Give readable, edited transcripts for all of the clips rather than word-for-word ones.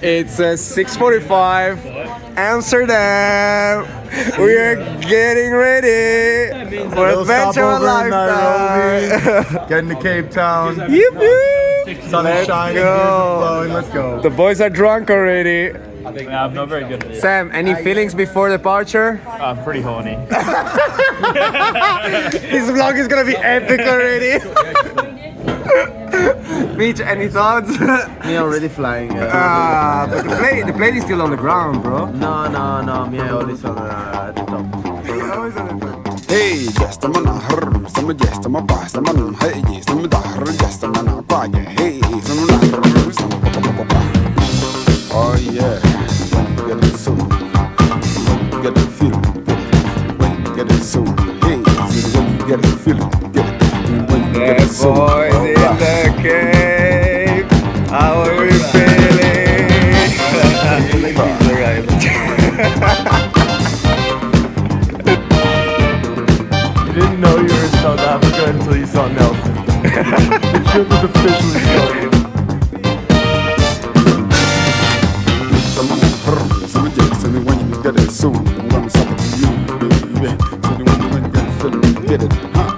It's 6:45, Amsterdam. We are getting ready for adventure of a lifetime. Getting to Cape Town. Yippee! Sun is shining, beers are flowing. Let's go. The boys are drunk already. Yeah, I'm not very good at it. Sam, any feelings before departure? I'm pretty horny. This vlog is gonna be epic already. Mitch, any thoughts? Me already flying. But the plane is still on the ground, bro. No. Me always on the top. Hey, just a man, some just a pass, a man, hey, some dar, just a man, paja, hey, some papa. Oh, yeah, get it soon. Get the feeling, get it soon. Hey, get the feeling, get it. Yeah, boys in the cave, how are we feeling? You didn't know you were in South Africa until you saw Nelson. The trip was officially started. Some just and when you get it soon, I'm gonna suck it to you, baby. So when you get the feeling, get it, huh?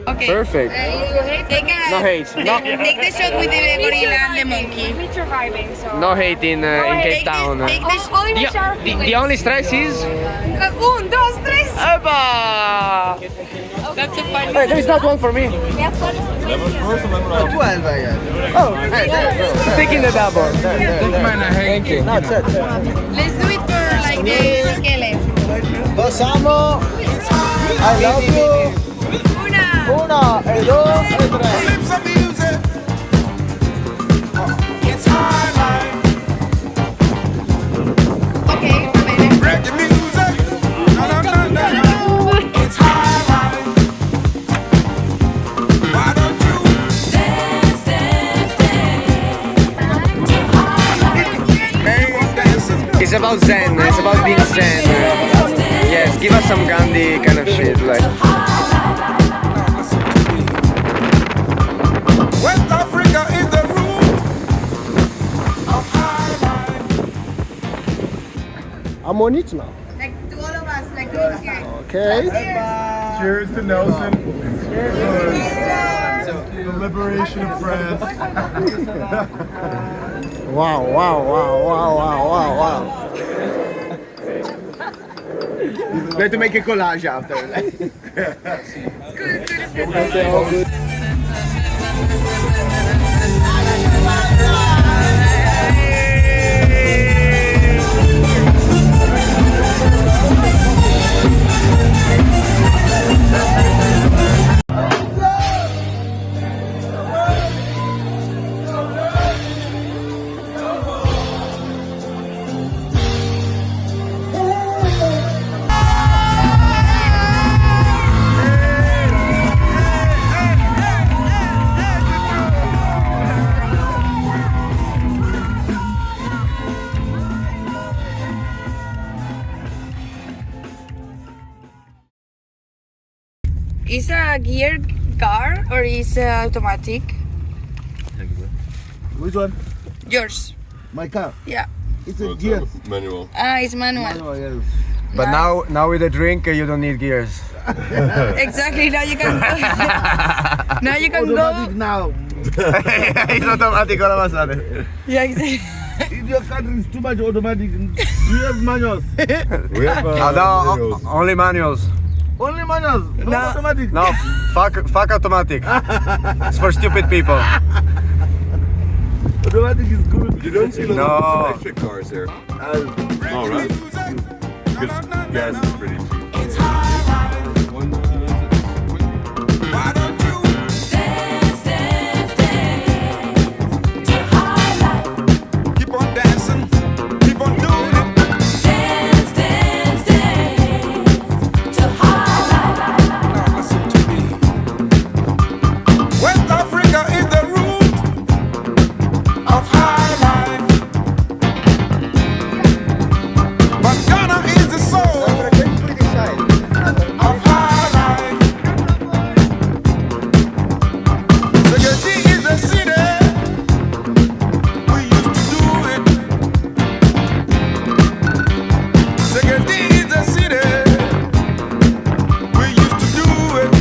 Okay. Perfect. No hate. No, Take the shot with the gorilla and the monkey. We're surviving, so. no hate in Cape Town. Take the shot. The only stress is. Un, dos, tres. Eba! That's a funny. Wait, there is not one for me. 12 again. Oh, taking the double. Thank you. Let's do it for like the Michele. Passamo. I love you. Una, e dos, e tres. Okay, It's about Zen. It's about being Zen. Yes, give us some Gandhi kind of shit, like. West Africa is the root of high life. I'm on it now. like to all of us, like over here. Okay. Cheers to Nelson. Cheers. The liberation of France. Wow. We have to make a collage after. Is a gear car or is automatic? Which one? Yours. My car. Yeah. It's a gear. Manual. Ah, it's manual. Oh, yes. But now with the drink, you don't need gears. Exactly. Now you can go. Now you can Automatic go. now. It's automatic all of a sudden. Yeah, exactly. In your country, it's too much automatic. We have manuals. We have No, only manuals. Only manuals. No automatic. No, fuck automatic. It's for stupid people. Automatic is good. You don't see a lot No. of electric cars here. Oh, right. Because gas is pretty cheap. Why don't you Dance, dance, dance to high life. keep on dancing, keep on doing it? Dance, dance, dance to high life. Now listen to me. West Africa is the root of high life, but Ghana is the soul of high life. Segeti is the city we used to do it. Segeti is the city we used to do it.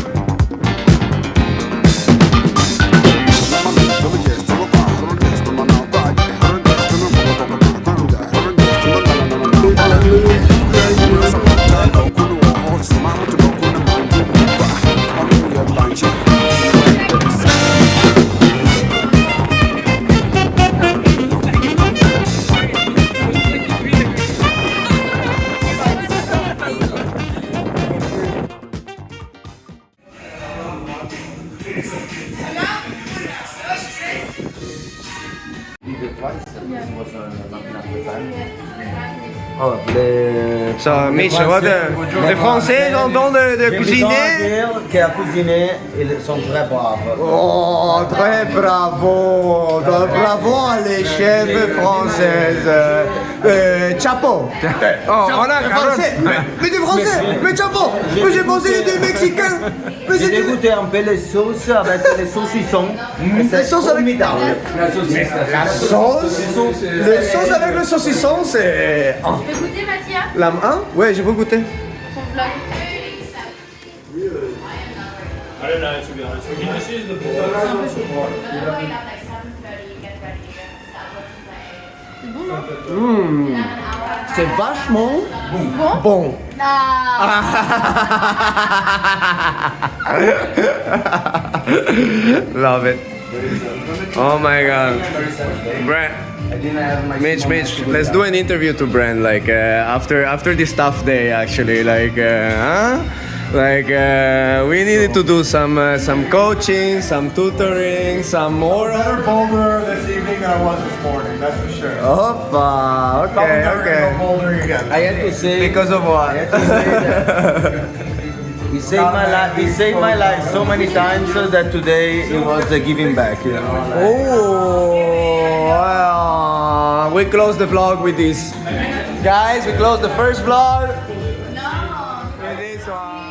So, Mitch, les Français entendent de cuisiner? Qui a cuisiné, ils sont très braves. Oh, très bravo! Bravo à les chefs françaises! Chapeau! Oh, on a français! Mais des français! Mais chapeau! Mais j'ai pensé que des mexicains! Mais J'ai c'est dégoûté un peu les sauces avec les saucissons. les sauces avec La saucisse. la sauce! Les sauces avec le saucisson, c'est. Oh. Tu veux goûter, Mathia? La main? Ouais, je veux goûter. Ton vlog. C'est bon, non? C'est vachement bon. Ah. Love it. Oh my god. Brent. Mitch, let's do an interview to Brent, like after this tough day, actually, like, huh? Like we needed to do some coaching, some tutoring, some more. Better boulder this evening than I was this morning, that's for sure. Opa, Probably never okay. gonna go bouldering again. I had to say, Because of what? he saved my life. He saved my life so many times that today it was giving back. You know. Oh, well, we close the vlog with this. Guys, we close the first vlog. No. With this one.